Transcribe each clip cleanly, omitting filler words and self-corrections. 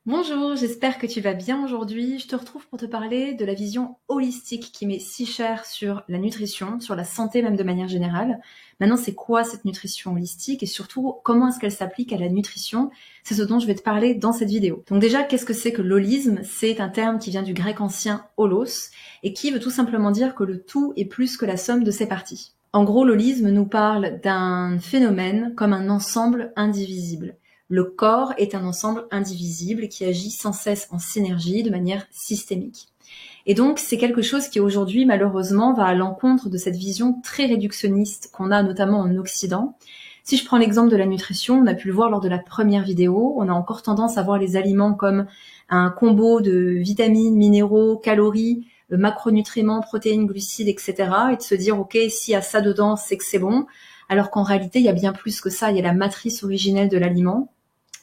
Bonjour, j'espère que tu vas bien aujourd'hui. Je te retrouve pour te parler de la vision holistique qui m'est si chère sur la nutrition, sur la santé même de manière générale. Maintenant, c'est quoi cette nutrition holistique et surtout, comment est-ce qu'elle s'applique à la nutrition? C'est ce dont je vais te parler dans cette vidéo. Donc déjà, qu'est-ce que c'est que l'holisme? C'est un terme qui vient du grec ancien holos et qui veut tout simplement dire que le tout est plus que la somme de ses parties. En gros, l'holisme nous parle d'un phénomène comme un ensemble indivisible. Le corps est un ensemble indivisible qui agit sans cesse en synergie de manière systémique. Et donc, c'est quelque chose qui aujourd'hui, malheureusement, va à l'encontre de cette vision très réductionniste qu'on a notamment en Occident. Si je prends l'exemple de la nutrition, on a pu le voir lors de la première vidéo, on a encore tendance à voir les aliments comme un combo de vitamines, minéraux, calories, macronutriments, protéines, glucides, etc. et de se dire, ok, s'il y a ça dedans, c'est que c'est bon. Alors qu'en réalité, il y a bien plus que ça, il y a la matrice originelle de l'aliment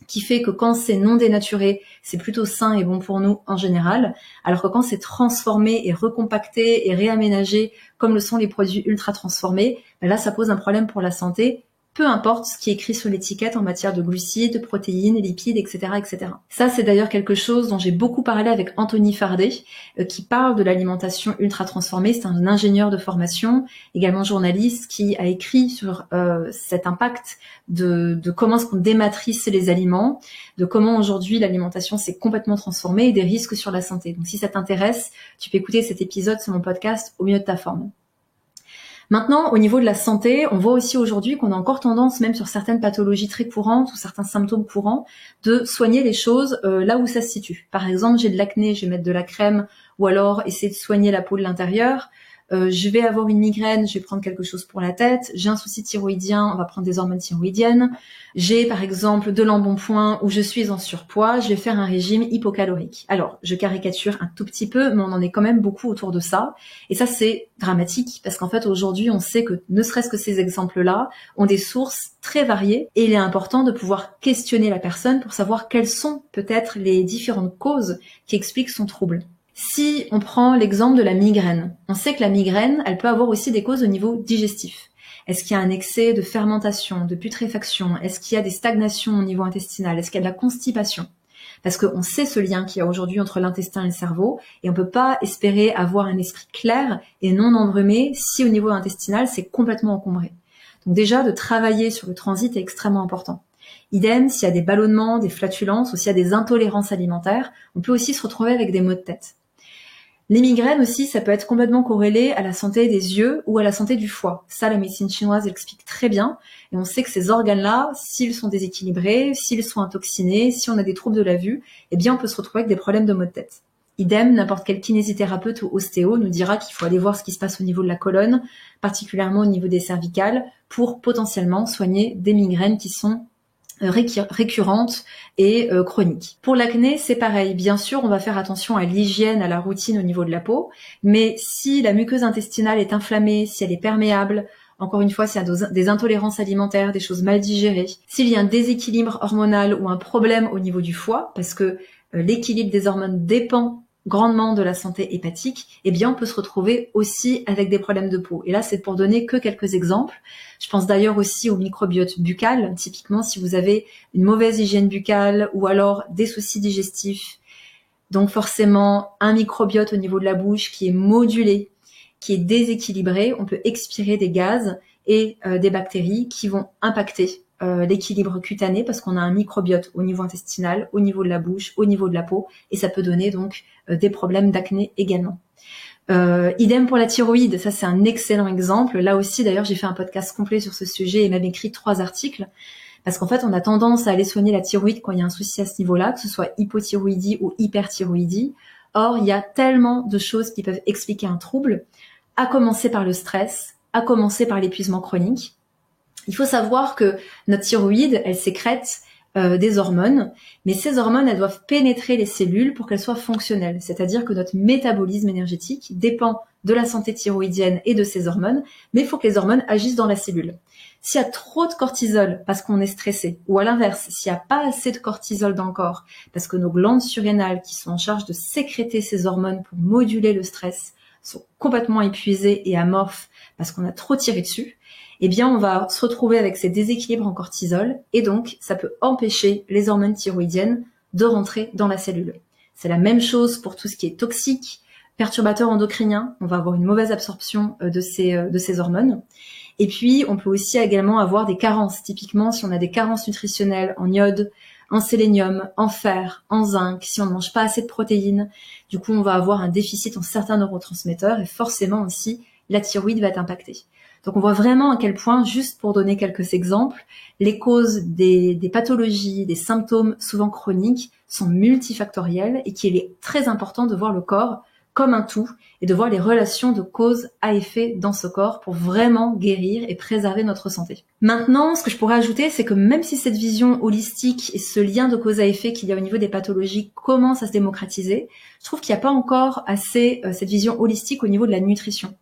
qui fait que quand c'est non dénaturé, c'est plutôt sain et bon pour nous en général, alors que quand c'est transformé et recompacté et réaménagé, comme le sont les produits ultra transformés, là ça pose un problème pour la santé, peu importe ce qui est écrit sur l'étiquette en matière de glucides, protéines, lipides, etc., etc. Ça, c'est d'ailleurs quelque chose dont j'ai beaucoup parlé avec Anthony Fardet, qui parle de l'alimentation ultra transformée. C'est un ingénieur de formation, également journaliste, qui a écrit sur cet impact de comment est-ce qu'on dématrice les aliments, de comment aujourd'hui l'alimentation s'est complètement transformée et des risques sur la santé. Donc si ça t'intéresse, tu peux écouter cet épisode sur mon podcast Au mieux de ta forme. Maintenant, au niveau de la santé, on voit aussi aujourd'hui qu'on a encore tendance, même sur certaines pathologies très courantes ou certains symptômes courants, de soigner les choses là où ça se situe. Par exemple, j'ai de l'acné, je vais mettre de la crème, ou alors essayer de soigner la peau de l'intérieur. Je vais avoir une migraine, je vais prendre quelque chose pour la tête. J'ai un souci thyroïdien, on va prendre des hormones thyroïdiennes. J'ai par exemple de l'embonpoint où je suis en surpoids, je vais faire un régime hypocalorique. Alors, je caricature un tout petit peu, mais on en est quand même beaucoup autour de ça. Et ça, c'est dramatique parce qu'en fait, aujourd'hui, on sait que ne serait-ce que ces exemples-là ont des sources très variées et il est important de pouvoir questionner la personne pour savoir quelles sont peut-être les différentes causes qui expliquent son trouble. Si on prend l'exemple de la migraine, on sait que la migraine, elle peut avoir aussi des causes au niveau digestif. Est-ce qu'il y a un excès de fermentation, de putréfaction? Est-ce qu'il y a des stagnations au niveau intestinal? Est-ce qu'il y a de la constipation? Parce qu'on sait ce lien qu'il y a aujourd'hui entre l'intestin et le cerveau, et on ne peut pas espérer avoir un esprit clair et non embrumé si au niveau intestinal, c'est complètement encombré. Donc déjà, de travailler sur le transit est extrêmement important. Idem, s'il y a des ballonnements, des flatulences, ou s'il y a des intolérances alimentaires, on peut aussi se retrouver avec des maux de tête. Les migraines aussi, ça peut être complètement corrélé à la santé des yeux ou à la santé du foie. Ça, la médecine chinoise l'explique très bien. Et on sait que ces organes-là, s'ils sont déséquilibrés, s'ils sont intoxinés, si on a des troubles de la vue, eh bien, on peut se retrouver avec des problèmes de maux de tête. Idem, n'importe quel kinésithérapeute ou ostéo nous dira qu'il faut aller voir ce qui se passe au niveau de la colonne, particulièrement au niveau des cervicales, pour potentiellement soigner des migraines qui sont récurrentes et chroniques. Pour l'acné, c'est pareil. Bien sûr, on va faire attention à l'hygiène, à la routine au niveau de la peau, mais si la muqueuse intestinale est inflammée, si elle est perméable, encore une fois, s'il y a des intolérances alimentaires, des choses mal digérées, s'il y a un déséquilibre hormonal ou un problème au niveau du foie, parce que l'équilibre des hormones dépend grandement de la santé hépatique, eh bien on peut se retrouver aussi avec des problèmes de peau. Et là, c'est pour donner que quelques exemples. Je pense d'ailleurs aussi au microbiote buccal. Typiquement, si vous avez une mauvaise hygiène buccale ou alors des soucis digestifs, donc forcément un microbiote au niveau de la bouche qui est modulé, qui est déséquilibré, on peut expirer des gaz et des bactéries qui vont impacter l'équilibre cutané parce qu'on a un microbiote au niveau intestinal, au niveau de la bouche, au niveau de la peau, et ça peut donner donc des problèmes d'acné également. Idem pour la thyroïde, ça c'est un excellent exemple. Là aussi d'ailleurs j'ai fait un podcast complet sur ce sujet et même écrit 3 articles. Parce qu'en fait, on a tendance à aller soigner la thyroïde quand il y a un souci à ce niveau-là, que ce soit hypothyroïdie ou hyperthyroïdie. Or, il y a tellement de choses qui peuvent expliquer un trouble, à commencer par le stress, à commencer par l'épuisement chronique. Il faut savoir que notre thyroïde, elle sécrète des hormones, mais ces hormones, elles doivent pénétrer les cellules pour qu'elles soient fonctionnelles. C'est-à-dire que notre métabolisme énergétique dépend de la santé thyroïdienne et de ces hormones, mais il faut que les hormones agissent dans la cellule. S'il y a trop de cortisol parce qu'on est stressé, ou à l'inverse, s'il n'y a pas assez de cortisol dans le corps, parce que nos glandes surrénales qui sont en charge de sécréter ces hormones pour moduler le stress sont complètement épuisées et amorphes parce qu'on a trop tiré dessus, eh bien on va se retrouver avec ces déséquilibres en cortisol et donc ça peut empêcher les hormones thyroïdiennes de rentrer dans la cellule. C'est la même chose pour tout ce qui est toxique, perturbateur endocrinien. On va avoir une mauvaise absorption de ces hormones. Et puis, on peut aussi également avoir des carences. Typiquement, si on a des carences nutritionnelles en iode, en sélénium, en fer, en zinc, si on ne mange pas assez de protéines, du coup, on va avoir un déficit en certains neurotransmetteurs et forcément aussi, la thyroïde va être impactée. Donc, on voit vraiment à quel point, juste pour donner quelques exemples, les causes des pathologies, des symptômes souvent chroniques sont multifactorielles et qu'il est très important de voir le corps comme un tout et de voir les relations de cause à effet dans ce corps pour vraiment guérir et préserver notre santé. Maintenant, ce que je pourrais ajouter, c'est que même si cette vision holistique et ce lien de cause à effet qu'il y a au niveau des pathologies commence à se démocratiser, je trouve qu'il n'y a pas encore assez cette vision holistique au niveau de la nutrition.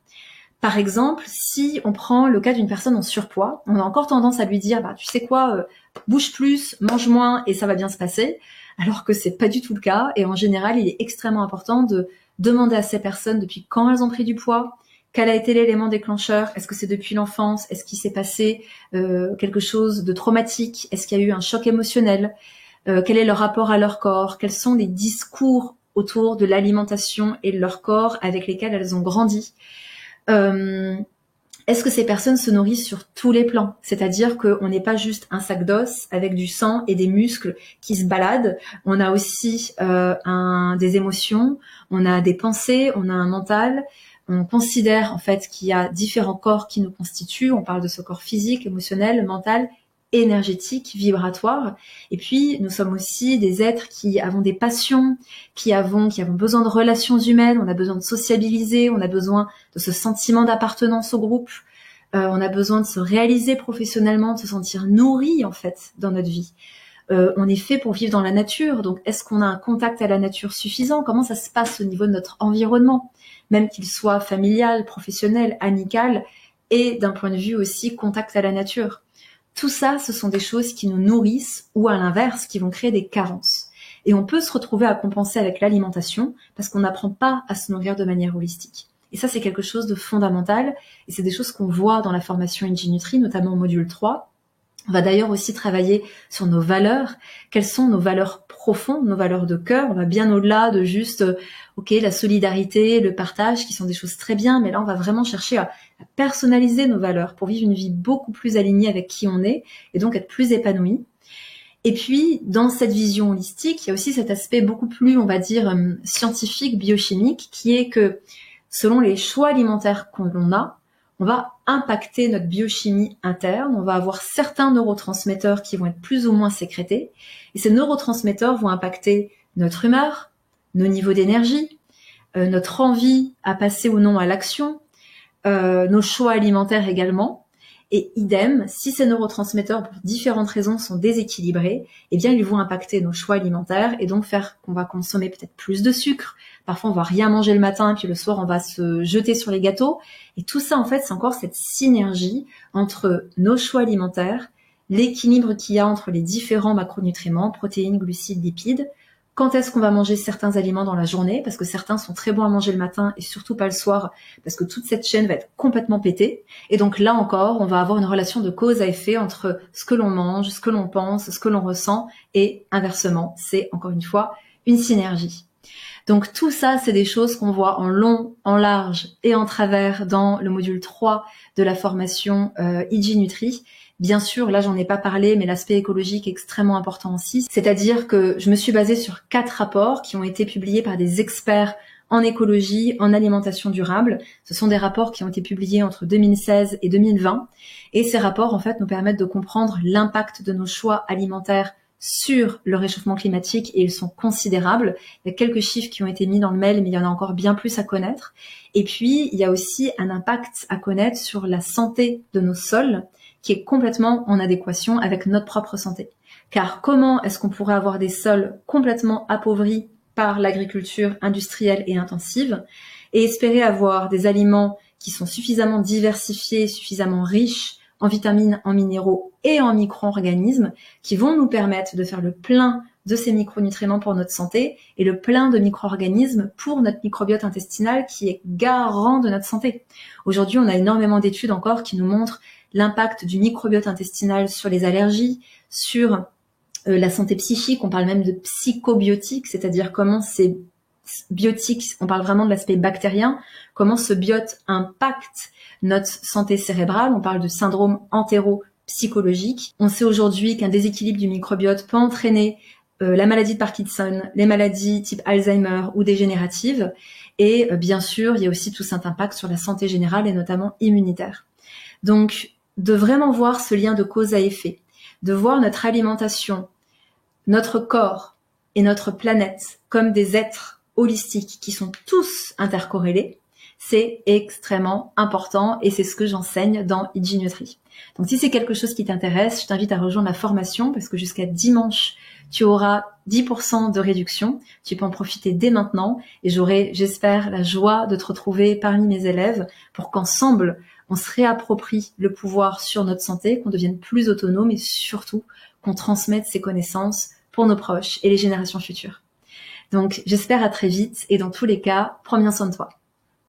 Par exemple, si on prend le cas d'une personne en surpoids, on a encore tendance à lui dire tu sais quoi, bouge plus, mange moins et ça va bien se passer, alors que c'est pas du tout le cas. Et en général, il est extrêmement important de demander à ces personnes depuis quand elles ont pris du poids, quel a été l'élément déclencheur, est-ce que c'est depuis l'enfance, est-ce qu'il s'est passé quelque chose de traumatique, est-ce qu'il y a eu un choc émotionnel, quel est leur rapport à leur corps, quels sont les discours autour de l'alimentation et de leur corps avec lesquels elles ont grandi. Est-ce que ces personnes se nourrissent sur tous les plans? C'est-à-dire qu'on n'est pas juste un sac d'os avec du sang et des muscles qui se baladent. On a aussi des émotions, on a des pensées, on a un mental. On considère en fait qu'il y a différents corps qui nous constituent. On parle de ce corps physique, émotionnel, mental, énergétique, vibratoire. Et puis, nous sommes aussi des êtres qui avons des passions, qui avons besoin de relations humaines, on a besoin de sociabiliser, on a besoin de ce sentiment d'appartenance au groupe, on a besoin de se réaliser professionnellement, de se sentir nourri, en fait, dans notre vie. On est fait pour vivre dans la nature, donc est-ce qu'on a un contact à la nature suffisant? Comment ça se passe au niveau de notre environnement? Même qu'il soit familial, professionnel, amical, et d'un point de vue aussi contact à la nature. Tout ça, ce sont des choses qui nous nourrissent ou à l'inverse, qui vont créer des carences. Et on peut se retrouver à compenser avec l'alimentation parce qu'on n'apprend pas à se nourrir de manière holistique. Et ça, c'est quelque chose de fondamental et c'est des choses qu'on voit dans la formation Inji Nutri, notamment au module 3. On va d'ailleurs aussi travailler sur nos valeurs. Quelles sont nos valeurs profondes, nos valeurs de cœur? On va bien au-delà de juste, la solidarité, le partage, qui sont des choses très bien, mais là, on va vraiment chercher à personnaliser nos valeurs pour vivre une vie beaucoup plus alignée avec qui on est et donc être plus épanoui. Et puis, dans cette vision holistique, il y a aussi cet aspect beaucoup plus, on va dire, scientifique, biochimique, qui est que selon les choix alimentaires qu'on a, on va impacter notre biochimie interne, on va avoir certains neurotransmetteurs qui vont être plus ou moins sécrétés, et ces neurotransmetteurs vont impacter notre humeur, nos niveaux d'énergie, notre envie à passer ou non à l'action, nos choix alimentaires également, et idem, si ces neurotransmetteurs pour différentes raisons sont déséquilibrés, eh bien ils vont impacter nos choix alimentaires et donc faire qu'on va consommer peut-être plus de sucre. Parfois on va rien manger le matin puis le soir on va se jeter sur les gâteaux. Et tout ça en fait c'est encore cette synergie entre nos choix alimentaires, l'équilibre qu'il y a entre les différents macronutriments, protéines, glucides, lipides. Quand est-ce qu'on va manger certains aliments dans la journée, parce que certains sont très bons à manger le matin et surtout pas le soir, parce que toute cette chaîne va être complètement pétée. Et donc là encore, on va avoir une relation de cause à effet entre ce que l'on mange, ce que l'on pense, ce que l'on ressent, et inversement, c'est encore une fois une synergie. Donc tout ça, c'est des choses qu'on voit en long, en large et en travers dans le module 3 de la formation Inji Nutri. Bien sûr, là j'en ai pas parlé, mais l'aspect écologique est extrêmement important aussi. C'est-à-dire que je me suis basée sur 4 rapports qui ont été publiés par des experts en écologie, en alimentation durable. Ce sont des rapports qui ont été publiés entre 2016 et 2020. Et ces rapports, en fait, nous permettent de comprendre l'impact de nos choix alimentaires sur le réchauffement climatique et ils sont considérables. Il y a quelques chiffres qui ont été mis dans le mail, mais il y en a encore bien plus à connaître. Et puis, il y a aussi un impact à connaître sur la santé de nos sols, qui est complètement en adéquation avec notre propre santé. Car comment est-ce qu'on pourrait avoir des sols complètement appauvris par l'agriculture industrielle et intensive et espérer avoir des aliments qui sont suffisamment diversifiés, suffisamment riches en vitamines, en minéraux et en micro-organismes qui vont nous permettre de faire le plein de ces micronutriments pour notre santé et le plein de micro-organismes pour notre microbiote intestinal qui est garant de notre santé. Aujourd'hui, on a énormément d'études encore qui nous montrent l'impact du microbiote intestinal sur les allergies, sur La santé psychique, on parle même de psychobiotique, c'est-à-dire comment ces biotiques, on parle vraiment de l'aspect bactérien, comment ce biote impacte notre santé cérébrale. On parle de syndrome entéro-psychologique. On sait aujourd'hui qu'un déséquilibre du microbiote peut entraîner la maladie de Parkinson, les maladies type Alzheimer ou dégénératives. Et bien sûr, il y a aussi tout cet impact sur la santé générale et notamment immunitaire. Donc, de vraiment voir ce lien de cause à effet, de voir notre alimentation, notre corps et notre planète comme des êtres holistiques qui sont tous intercorrélés, c'est extrêmement important et c'est ce que j'enseigne dans Iji Nutri. Donc si c'est quelque chose qui t'intéresse, je t'invite à rejoindre la formation parce que jusqu'à dimanche, tu auras 10% de réduction. Tu peux en profiter dès maintenant et j'aurai, j'espère, la joie de te retrouver parmi mes élèves pour qu'ensemble, on se réapproprie le pouvoir sur notre santé, qu'on devienne plus autonome et surtout qu'on transmette ces connaissances pour nos proches et les générations futures. Donc, j'espère à très vite et dans tous les cas, prends bien soin de toi.